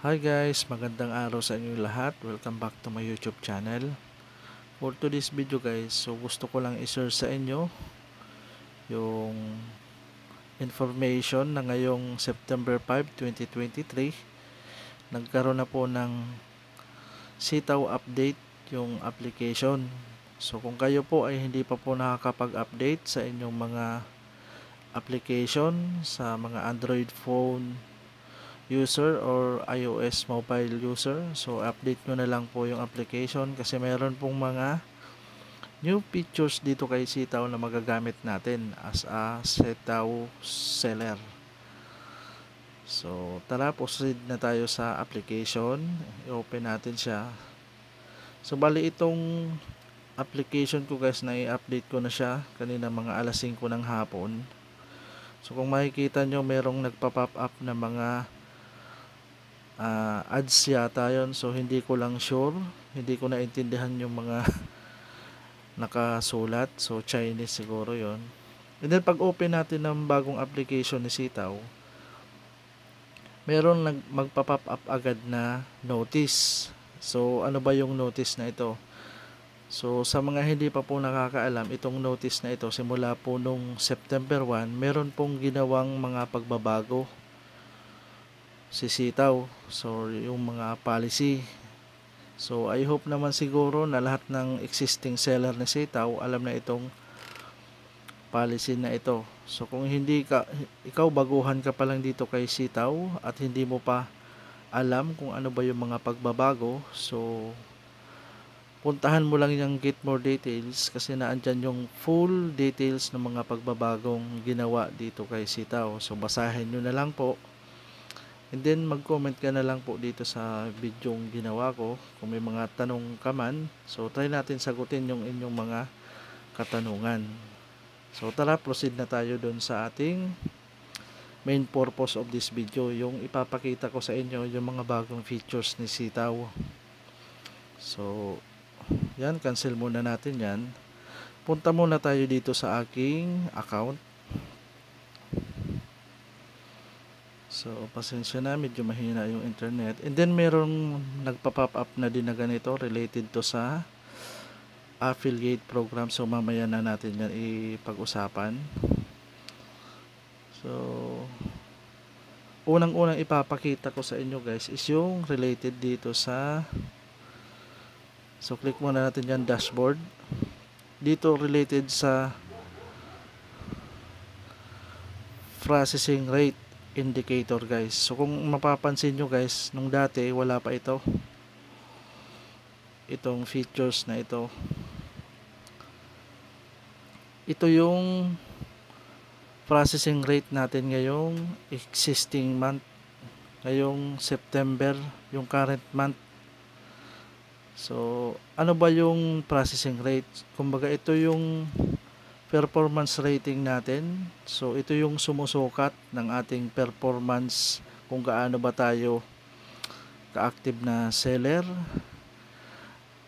Hi guys, magandang araw sa inyo lahat. Welcome back to my YouTube channel. For today's video guys, so gusto ko lang i-share sa inyo yung information na ngayong September 5, 2023, nagkaroon na po ng sitaw update yung application. So kung kayo po ay hindi pa po nakakapag-update sa inyong mga application sa mga Android phone user or iOS mobile user, so update nyo na lang po yung application kasi meron pong mga new features dito kay Sitaw na magagamit natin as a Sitaw seller. So tara, proceed na tayo sa application. I-open natin siya. So bali itong application ko guys, na i-update ko na siya kanina mga alas 5 ng hapon. So kung makikita nyo, merong nagpa-pop up na mga ads yata yun. So hindi ko lang sure, hindi ko naintindihan yung mga nakasulat. So Chinese siguro yon. And then pag open natin ng bagong application ni Sitaw, meron magpa-pop up agad na notice. So ano ba yung notice na ito? So sa mga hindi pa po nakakaalam, itong notice na ito simula po nung September 1, meron pong ginawang mga pagbabago si Sitaw. So yung mga policy. So I hope naman siguro na lahat ng existing seller ni Sitaw alam na itong policy na ito. So kung hindi ka, ikaw baguhan ka pa lang dito kay Sitaw at hindi mo pa alam kung ano ba yung mga pagbabago, so puntahan mo lang yung get more details kasi naandyan yung full details ng mga pagbabagong ginawa dito kay Sitaw. So basahin nyo na lang po. And then mag-comment ka na lang po dito sa video yung ginawa ko. Kung may mga tanong ka man, so try natin sagutin yung inyong mga katanungan. So tara, proceed na tayo dun sa ating main purpose of this video. Yung ipapakita ko sa inyo yung mga bagong features ni Sitaw. So yan, cancel muna natin yan. Punta muna tayo dito sa aking account. So, pasensya na, medyo mahina yung internet. And then, merong nagpa-pop up na din na ganito related to sa affiliate program. So, mamaya na natin yan ipag-usapan. So, unang-unang ipapakita ko sa inyo guys is yung related dito sa, so click muna natin yan, dashboard. Dito related sa processing rate indicator guys. So kung mapapansin nyo guys, nung dati wala pa itong features na ito. Ito yung processing rate natin ngayong existing month, ngayong September, yung current month. So ano ba yung processing rate? Kumbaga ito yung performance rating natin. So ito yung sumusukat ng ating performance, kung gaano ba tayo ka-active na seller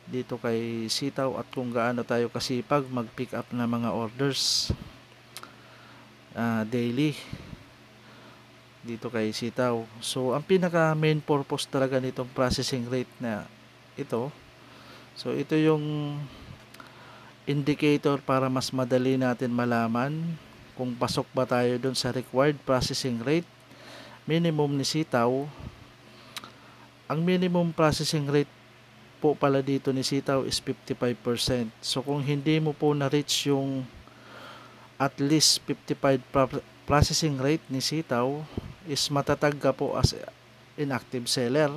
dito kay Sitaw at kung gaano tayo kasipag mag-pick up na mga orders daily dito kay Sitaw. So ang pinaka main purpose talaga nitong processing rate na ito, so ito yung indicator para mas madali natin malaman kung pasok ba tayo dun sa required processing rate minimum ni Sitaw. Ang minimum processing rate po pala dito ni Sitaw is 55%. So kung hindi mo po na-reach yung at least 55 processing rate ni Sitaw, is matatag ka po as inactive seller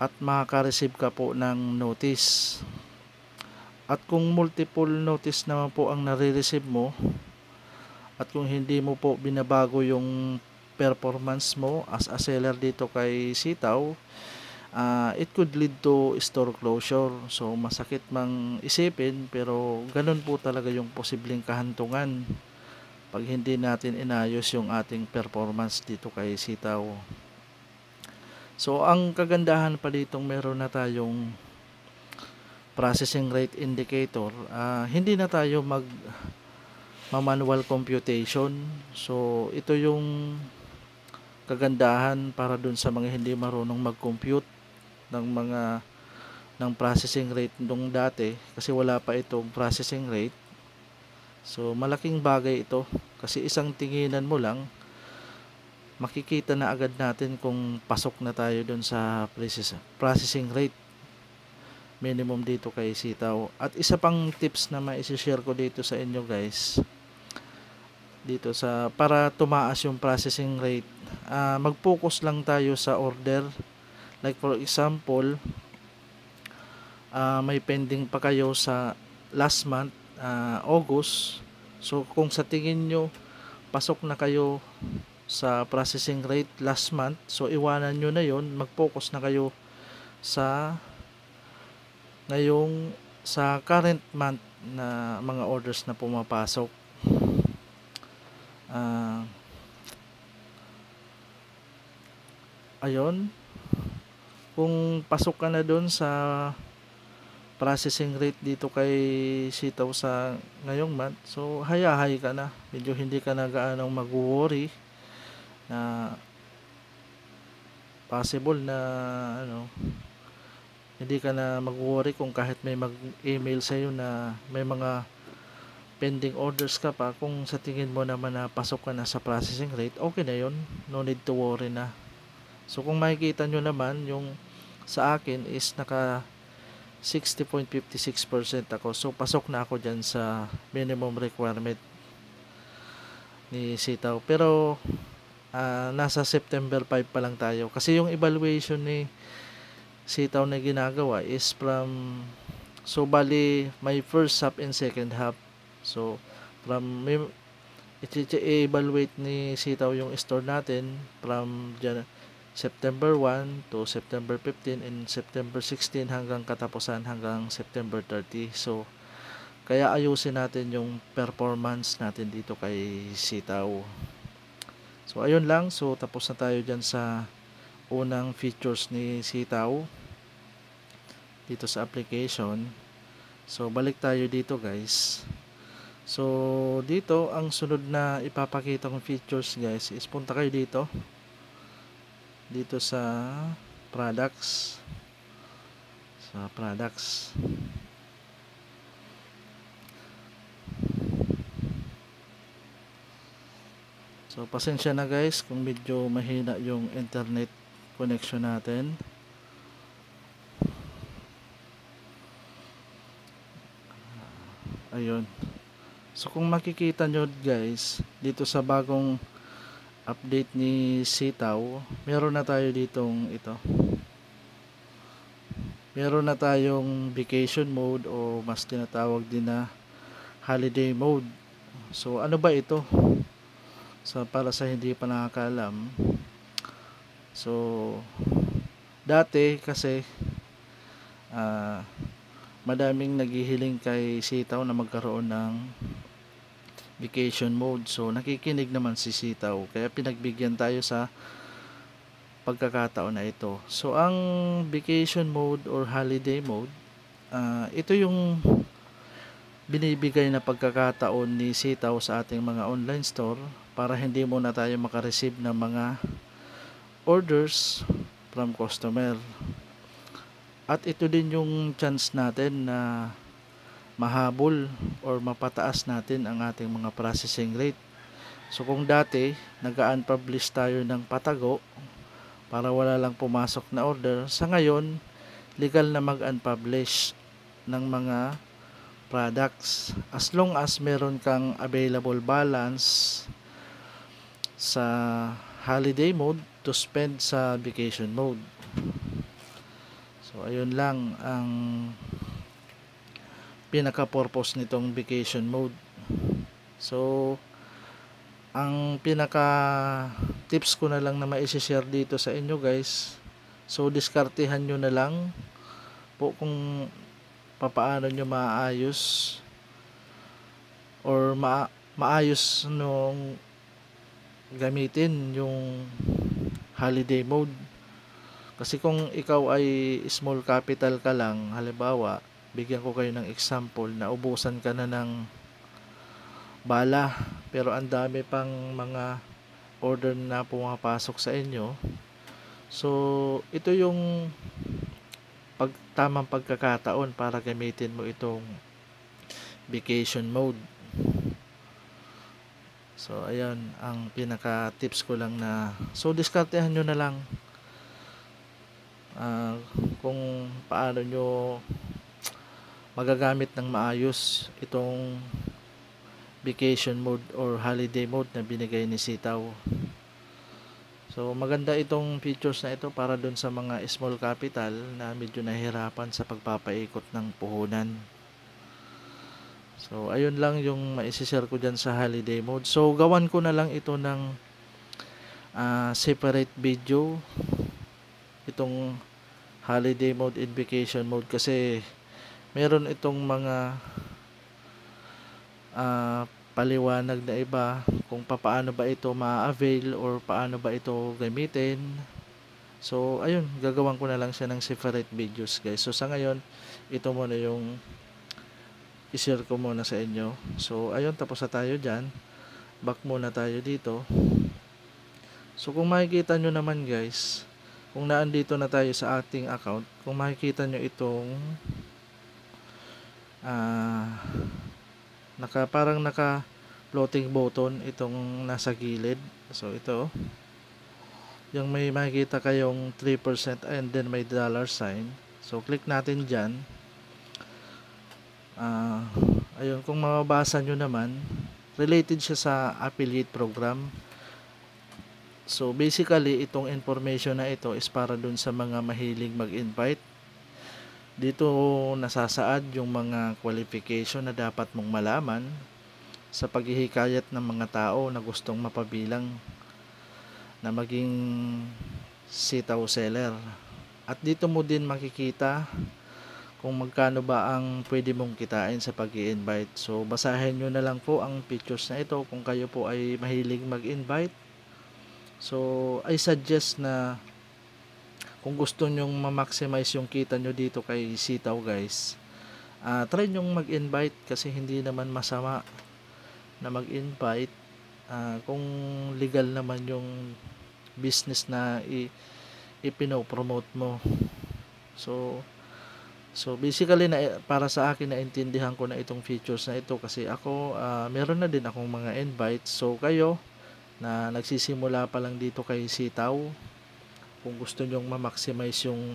at makaka-receive ka po ng notice. At kung multiple notice naman po ang nare-receive mo at kung hindi mo po binabago yung performance mo as a seller dito kay Sitaw, it could lead to store closure. So masakit mang isipin, pero ganun po talaga yung posibleng kahantungan pag hindi natin inayos yung ating performance dito kay Sitaw. So ang kagandahan pa ditong meron na tayong processing rate indicator, hindi na tayo manual computation. So ito yung kagandahan para dun sa mga hindi marunong mag-compute ng ng processing rate nung dati, kasi wala pa itong processing rate. So malaking bagay ito kasi isang tinginan mo lang makikita na agad natin kung pasok na tayo dun sa processing rate minimum dito kay sitaw. At isa pang tips na mai-share ko dito sa inyo guys, dito sa para tumaas yung processing rate, mag-focus lang tayo sa order. Like for example, may pending pa kayo sa last month, August. So kung sa tingin nyo pasok na kayo sa processing rate last month, so iwanan nyo na yon, mag-focus na kayo sa ngayong sa current month na mga orders na pumapasok. Ayun, kung pasok ka na doon sa processing rate dito kay sitaw sa ngayong month, so hayahay ka na, medyo hindi ka na gaanong mag-worry na possible na hindi ka na mag-worry kung kahit may mag-email sa'yo na may mga pending orders ka pa. Kung sa tingin mo naman na pasok ka na sa processing rate, okay na yun, no need to worry na. So kung makikita nyo naman, yung sa akin is naka 60.56% ako. So pasok na ako dyan sa minimum requirement ni sitaw. Pero nasa September 5 pa lang tayo. Kasi yung evaluation ni sitaw na ginagawa is from, so bali may first half and second half. So from i-evaluate ni sitaw yung store natin from September 1 to September 15 and September 16 hanggang katapusan hanggang September 30. So kaya ayusin natin yung performance natin dito kay sitaw. So ayun lang, so tapos na tayo dyan sa unang features ni sitaw dito sa application. So balik tayo dito guys. So dito ang sunod na ipapakita kong features guys is punta kayo dito sa products, so pasensya na guys kung medyo mahina yung internet connection natin. Ayun, so kung makikita nyo guys dito sa bagong update ni sitaw, meron na tayo ditong meron na tayong vacation mode o mas tinatawag din na holiday mode. So ano ba ito? So para sa hindi pa nakakaalam, so dati kasi madaming naghihiling kay sitaw na magkaroon ng vacation mode. So nakikinig naman si sitaw, kaya pinagbigyan tayo sa pagkakataon na ito. So ang vacation mode or holiday mode, ito yung binibigay na pagkakataon ni sitaw sa ating mga online store para hindi muna tayo makareceive ng mga orders from customer. At ito din yung chance natin na mahabol or mapataas natin ang ating mga processing rate. So kung dati nag-unpublish tayo ng patago para wala lang pumasok na order, sa ngayon legal na mag-unpublish ng mga products as long as meron kang available balance sa holiday mode to spend sa vacation mode. So ayun lang ang pinaka-purpose nitong vacation mode. So ang pinaka tips ko na lang na mai-share dito sa inyo guys, so diskartehan nyo na lang po kung papaano nyo maayos or maayos nung gamitin yung holiday mode. Kasi kung ikaw ay small capital ka lang, halimbawa bigyan ko kayo ng example na ubusan ka na ng bala pero ang dami pang mga order na pumapasok sa inyo. So ito yung tamang pagkakataon para gamitin mo itong vacation mode. So ayan ang pinaka tips ko lang na, so diskartehan nyo na lang kung paano nyo magagamit ng maayos itong vacation mode or holiday mode na binigay ni Sitaw. So maganda itong features na ito para dun sa mga small capital na medyo nahihirapan sa pagpapaikot ng puhunan. So ayun lang yung maisishare ko dyan sa holiday mode. So gawan ko na lang ito ng separate video, itong holiday mode and vacation mode, kasi meron itong mga paliwanag na iba kung paano ba ito ma-avail or paano ba ito gamitin. So ayun, gagawan ko na lang siya ng separate videos guys. So sa ngayon, ito muna yung i-share ko muna sa inyo. So ayun, tapos na tayo dyan. Back muna tayo dito. So kung makikita nyo naman guys, kung naandito na tayo sa ating account, kung makikita nyo itong parang naka floating button itong nasa gilid. So ito, yung may makikita kayong 3% and then may dollar sign. So click natin dyan. Ayun, kung mababasa nyo naman, related siya sa affiliate program. So basically itong information na ito is para dun sa mga mahilig mag-invite. Dito nasasaad yung mga qualification na dapat mong malaman sa paghihikayat ng mga tao na gustong mapabilang na maging sitaw seller. At dito mo din makikita kung magkano ba ang pwede mong kitain sa pag-i-invite. So basahin nyo na lang po ang features na ito kung kayo po ay mahilig mag-invite. So I suggest na kung gusto nyong ma-maximize yung kita nyo dito kay Sitaw guys, try nyong mag-invite kasi hindi naman masama na mag-invite kung legal naman yung business na ipino-promote mo. So basically para sa akin naintindihan ko na itong features na ito kasi ako meron na din akong mga invites. So kayo na nagsisimula pa lang dito kay Sitaw, kung gusto nyong ma-maximize yung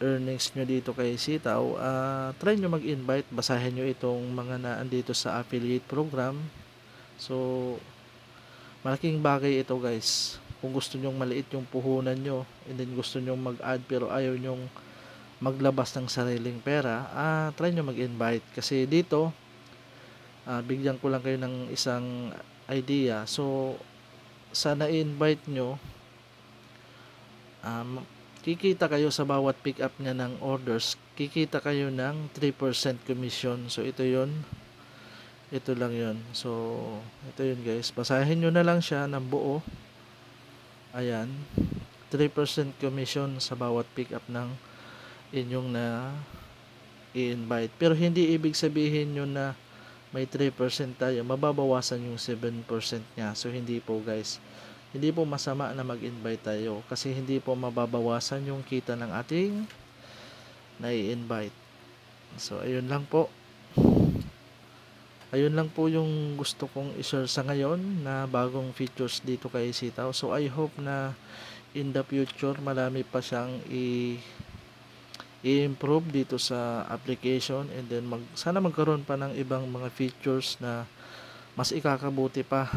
earnings nyo dito kay Sitaw, try nyo mag-invite, basahin nyo itong mga naandito sa affiliate program. So malaking bagay ito guys. Kung gusto nyong maliit yung puhunan nyo and then gusto nyong mag-add pero ayaw nyong maglabas ng sariling pera, try nyo mag-invite. Kasi dito bigyan ko lang kayo ng isang idea. So sa na-invite nyo, kikita kayo sa bawat pick up niya ng orders, kikita kayo ng 3% commission. So ito lang yun. So ito yun guys, basahin nyo na lang siya ng buo. Ayan, 3% commission sa bawat pick up ng inyong na i-invite. Pero hindi ibig sabihin nyo na may 3% tayo, mababawasan yung 7% nya. So hindi po guys, hindi po masama na mag-invite tayo kasi hindi po mababawasan yung kita ng ating nai-invite. So ayun lang po. Ayun lang po yung gusto kong i-share sa ngayon na bagong features dito kay Sitaw. So I hope na in the future marami pa siyang i-improve dito sa application and then sana magkaroon pa ng ibang mga features na mas ikakabuti pa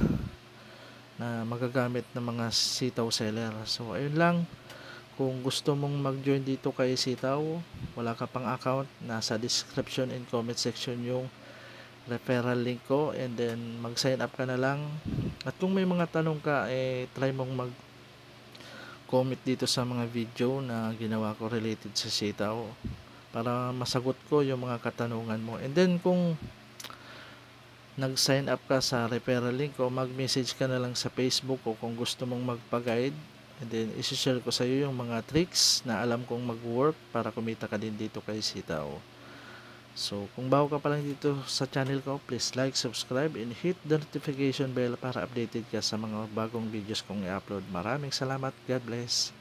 na magagamit ng mga Sitaw seller. So ayun lang, kung gusto mong mag-join dito kay Sitaw, wala ka pang account, nasa description and comment section yung referral link ko and then mag-sign up ka na lang. At kung may mga tanong ka, try mong mag-comment dito sa mga video na ginawa ko related sa Sitaw para masagot ko yung mga katanungan mo. And then kung nag-sign up ka sa referral link ko, mag-message ka na lang sa Facebook ko kung gusto mong magpa-guide and then isi-share ko sa iyo yung mga tricks na alam kong mag-work para kumita ka din dito kay Sitaw. So, kung bago ka pa lang dito sa channel ko, please like, subscribe, and hit the notification bell para updated ka sa mga bagong videos kong i-upload. Maraming salamat. God bless.